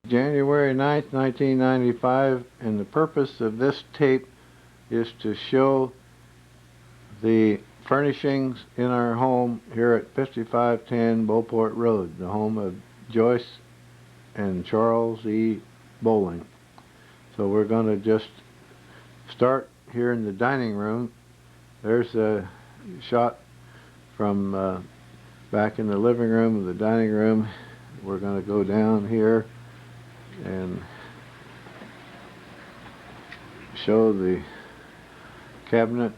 January 9th, 1995, and the purpose of this tape is to show the furnishings in our home here at 5510 Beauport Road, the home of Joyce and Charles E. Bowling. So we're going to just start here in the dining room. There's a shot from back in the living room of the dining room. We're going to go down here and show the cabinet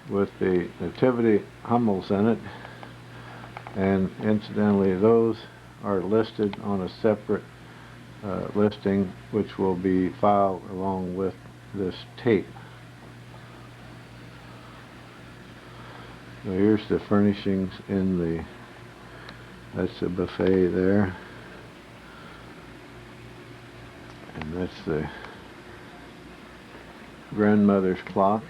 with the nativity Hummels in it, and incidentally those are listed on a separate listing which will be filed along with this tape. So here's the furnishings in the, that's the buffet there, and that's the grandmother's clock.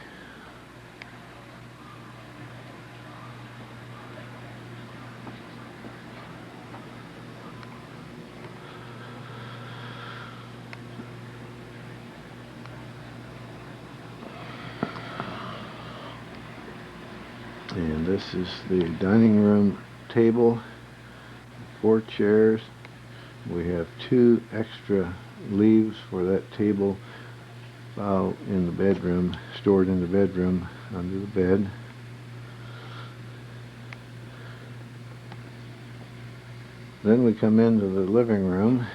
And this is the dining room table, 4 chairs. We have 2 extra leaves for that table file in the bedroom, stored in the bedroom under the bed. Then we come into the living room.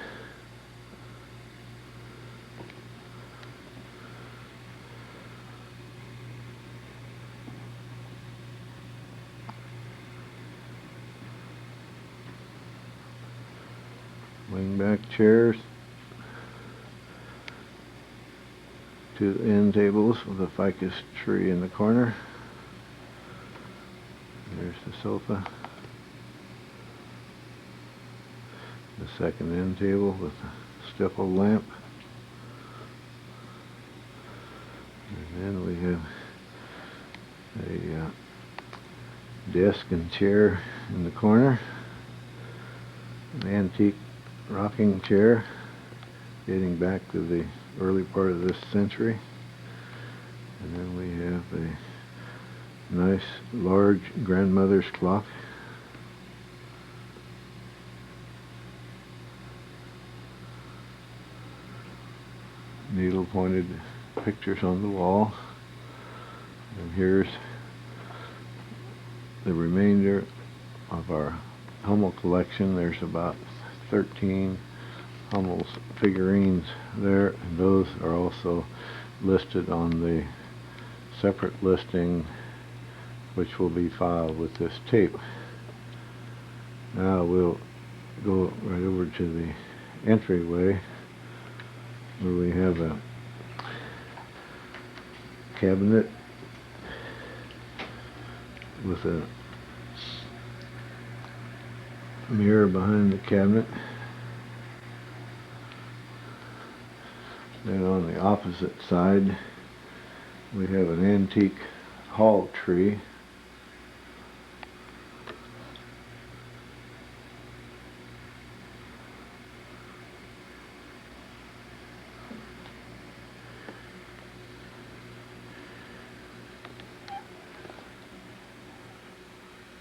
Wing-back chairs, 2 end tables with a ficus tree in the corner. There's the sofa. The second end table with a stifle lamp. And then we have a desk and chair in the corner. An antique rocking chair dating back to the early part of this century. And then we have a nice large grandmother's clock. Needle pointed pictures on the wall. And here's the remainder of our Hummel collection. There's about 13 Hummel's figurines there, and those are also listed on the separate listing which will be filed with this tape. Now we'll go right over to the entryway where we have a cabinet with a mirror behind the cabinet. Then on the opposite side we have an antique hall tree.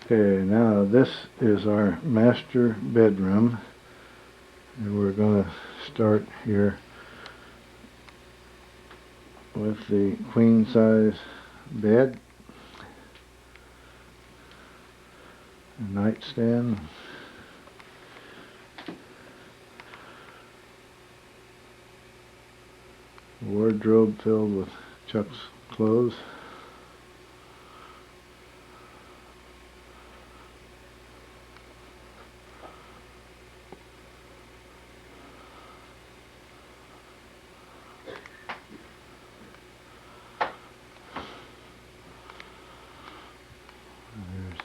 Okay, now this is our master bedroom, and we're going to start here with the queen size bed, a nightstand, a wardrobe filled with Chuck's clothes,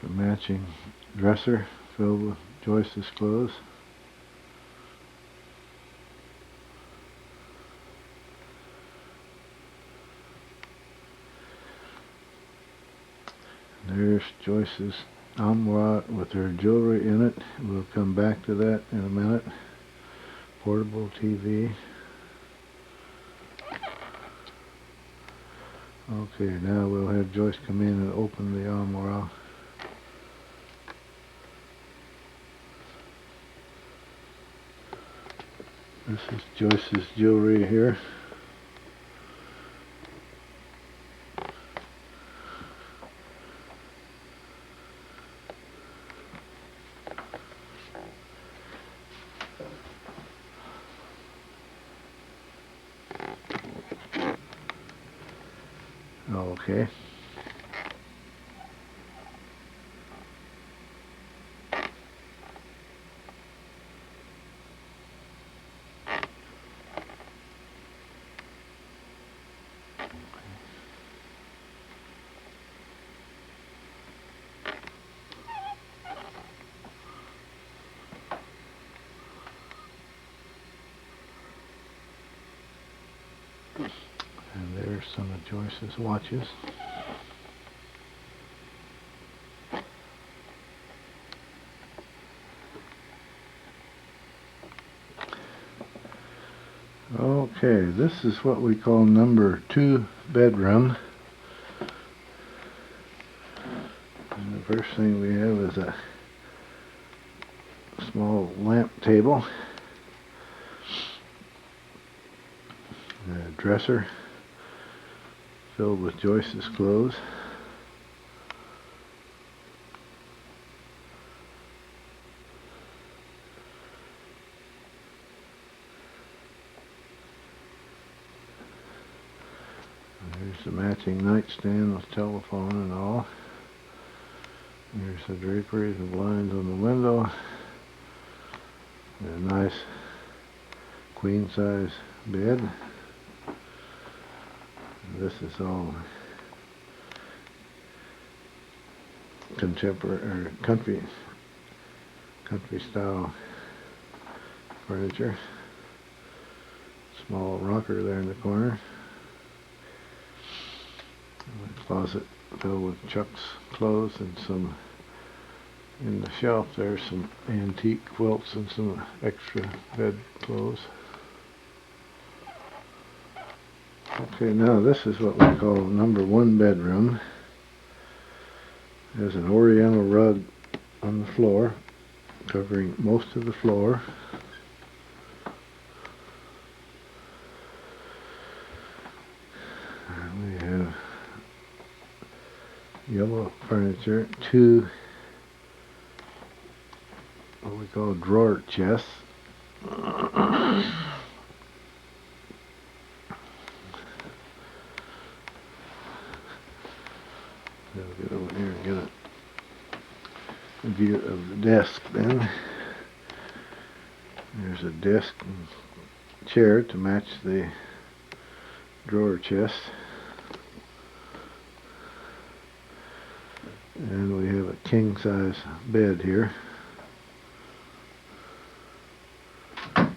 the matching dresser filled with Joyce's clothes. There's Joyce's armoire with her jewelry in it. We'll come back to that in a minute. portable TV. Okay, now we'll have Joyce come in and open the armoire. This is Joyce's jewelry here. Okay. And there's some of Joyce's watches. Okay, this is what we call number 2 bedroom. And the first thing we have is a small lamp table, a dresser filled with Joyce's clothes. There's the matching nightstand with telephone and all. There's the draperies and blinds on the window. A nice queen size bed. This is all contemporary or country style furniture. Small rocker there in the corner. A closet filled with Chuck's clothes and some in the shelf there's some antique quilts and some extra bed clothes. Okay, now this is what we call number 1 bedroom. There's an oriental rug on the floor, covering most of the floor. And we have yellow furniture, 2 what we call drawer chests. I'll get over here and get a view of the desk then. There's a desk and chair to match the drawer chest. And we have a king size bed here. A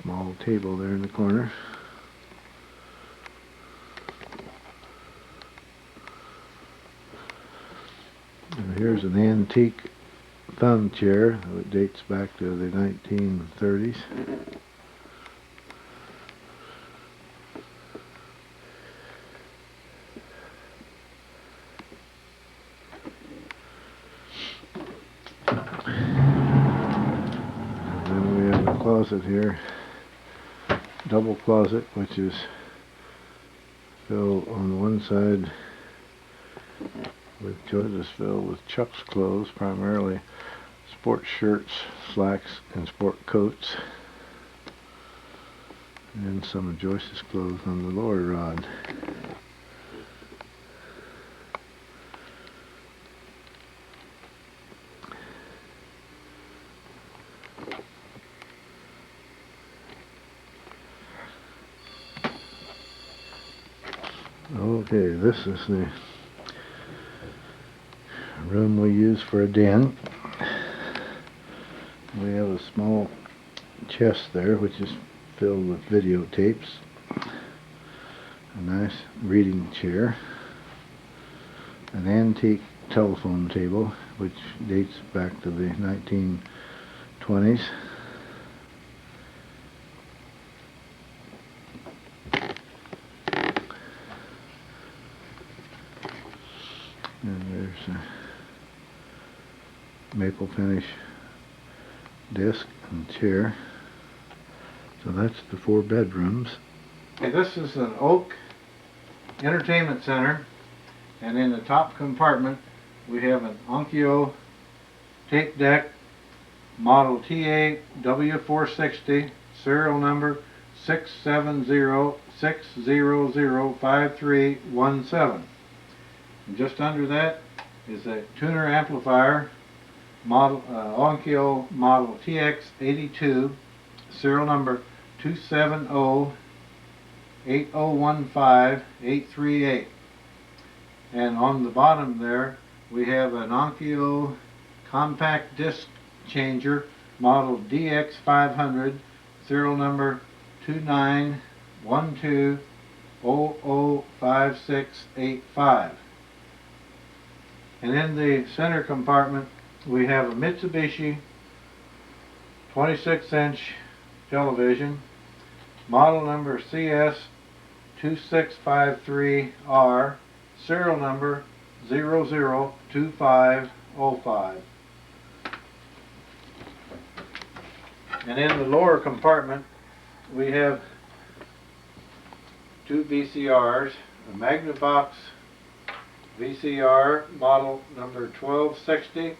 small table there in the corner. And here's an antique thumb chair that dates back to the 1930s. And then we have a closet here, double closet, which is filled on one side with Joyce's filled with Chuck's clothes, primarily sport shirts, slacks, and sport coats, and some of Joyce's clothes on the lower rod. Okay, this is the room we use for a den. We have a small chest there which is filled with videotapes, a nice reading chair, an antique telephone table which dates back to the 1920s. And there's a maple finish desk and chair. So that's the 4 bedrooms. Okay, this is an oak entertainment center, and in the top compartment we have an Onkyo tape deck, model TA-W460, serial number 670-600-5317. And just under that is a tuner amplifier, model Onkyo model TX82, serial number 270-8015-838. And on the bottom there we have an Onkyo compact disc changer, model DX500, serial number 2912005685. And in the center compartment we have a Mitsubishi 26-inch television, model number CS2653R, serial number 002505. And in the lower compartment we have 2 VCRs, a Magnavox VCR model number 1260,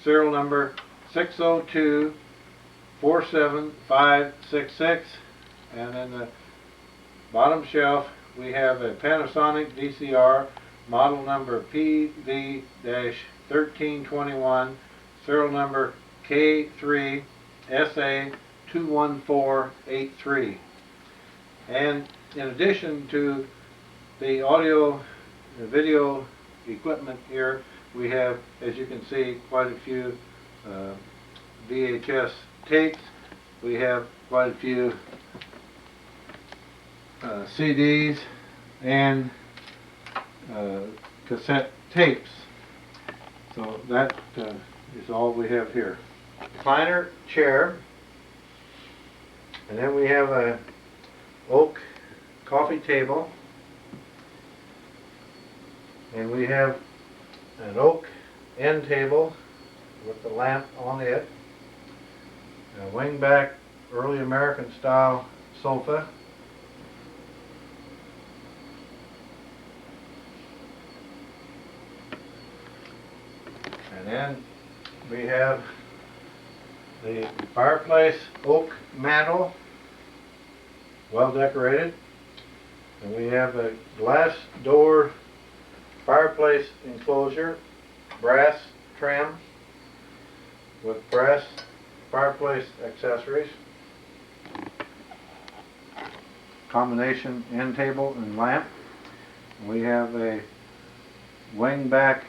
serial number 602-47566, and in the bottom shelf we have a Panasonic VCR model number PV-1321, serial number K3SA21483. And in addition to the audio and video equipment here, we have, as you can see, quite a few VHS tapes. We have quite a few CDs and cassette tapes. So that is all we have here. Recliner chair, and then we have a oak coffee table, and we have an oak end table with the lamp on it, a wingback early American style sofa, and then we have the fireplace oak mantel, well decorated, and we have a glass door fireplace enclosure, brass trim with brass fireplace accessories, combination end table and lamp. We have a wingback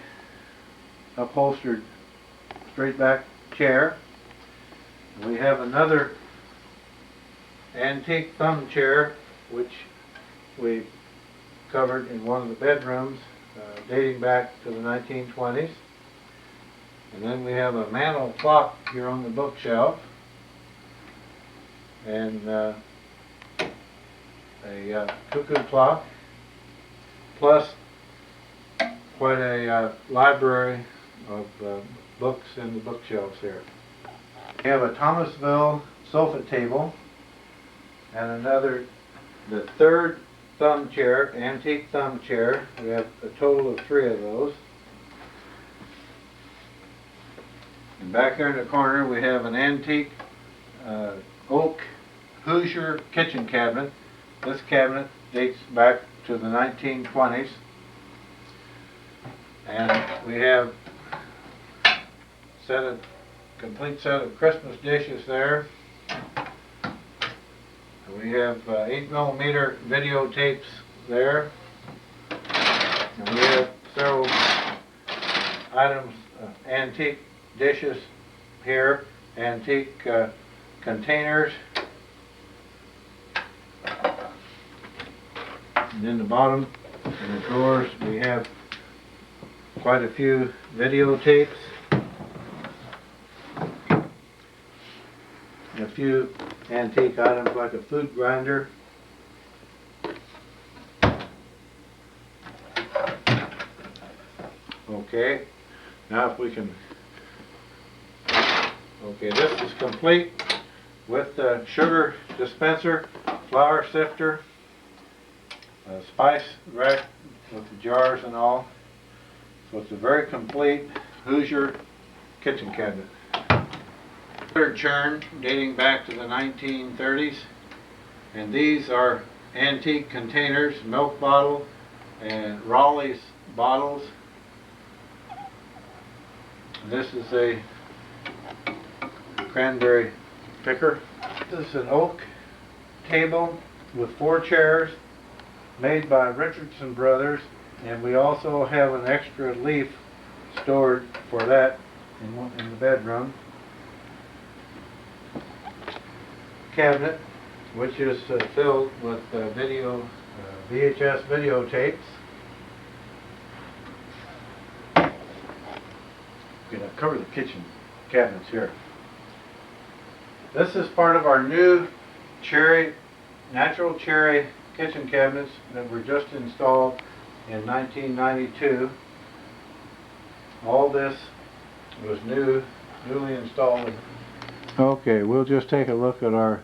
upholstered straight back chair. We have another antique thumb chair which we covered in one of the bedrooms, dating back to the 1920s. And then we have a mantel clock here on the bookshelf, and a cuckoo clock, plus quite a library of books in the bookshelves here. We have a Thomasville sofa table, and another, the third thumb chair, antique thumb chair. We have a total of 3 of those. And back there in the corner we have an antique oak Hoosier kitchen cabinet. This cabinet dates back to the 1920s. And we have complete set of Christmas dishes there. We have 8mm videotapes there, and we have several items, antique dishes here, antique containers, and in the bottom in the drawers we have quite a few videotapes, a few antique items like a food grinder, okay. Now if we can, okay, this is complete with the sugar dispenser, flour sifter, a spice rack with the jars and all. So it's a very complete Hoosier kitchen cabinet. Third churn dating back to the 1930s, and these are antique containers, milk bottle and Raleigh's bottles. This is a cranberry picker. This is an oak table with 4 chairs made by Richardson Brothers, and we also have an extra leaf stored for that in the bedroom. Cabinet, which is filled with VHS videotapes. I'm going to cover the kitchen cabinets here. This is part of our new natural cherry kitchen cabinets that were just installed in 1992. All this was newly installed. Okay, we'll just take a look at our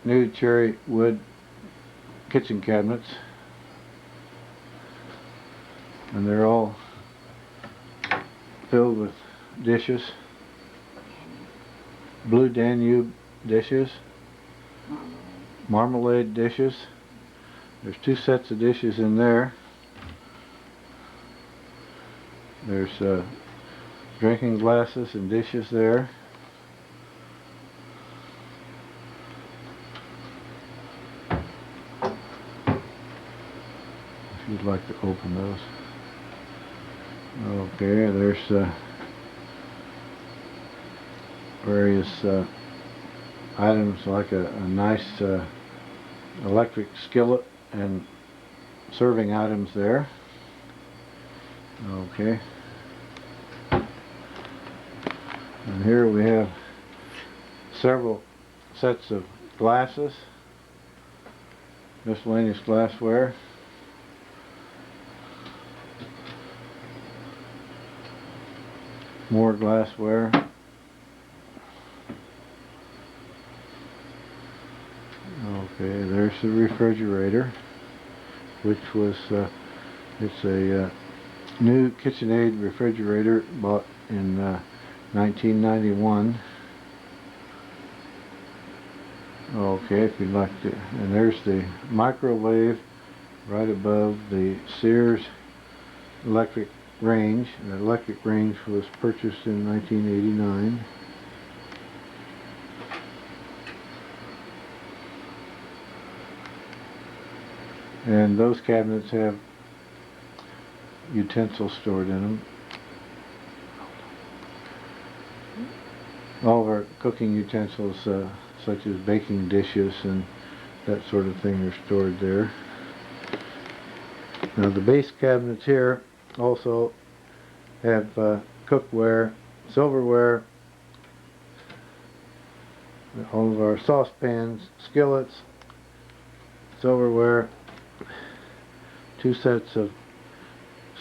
new cherry wood kitchen cabinets, and they're all filled with dishes, Blue Danube dishes, marmalade dishes. There's 2 sets of dishes in there. There's drinking glasses and dishes there. If you'd like to open those. Okay, there's various items like a nice electric skillet and serving items there. Okay. And here we have several sets of glasses, miscellaneous glassware. More glassware. Okay, there's the refrigerator, which was it's a new KitchenAid refrigerator bought in 1991. Okay, if you'd like to, and there's the microwave right above the Sears electric range. The electric range was purchased in 1989. And those cabinets have utensils stored in them. All of our cooking utensils, such as baking dishes and that sort of thing, are stored there. Now the base cabinets here also have cookware, silverware, all of our saucepans, skillets, silverware, 2 sets of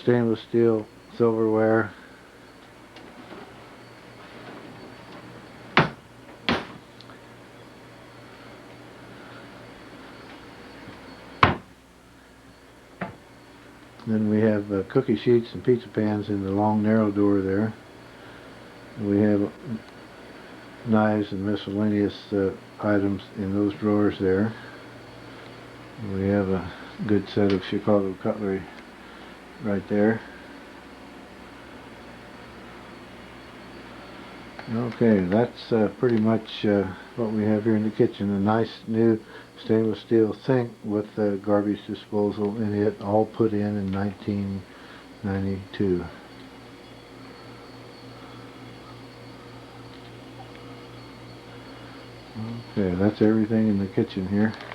stainless steel silverware, then we have cookie sheets and pizza pans in the long narrow door there. We have knives and miscellaneous items in those drawers there. We have a good set of Chicago cutlery right there. Okay, that's pretty much what we have here in the kitchen. A nice new stainless steel sink with garbage disposal in it, all put in 1992. Okay, that's everything in the kitchen here.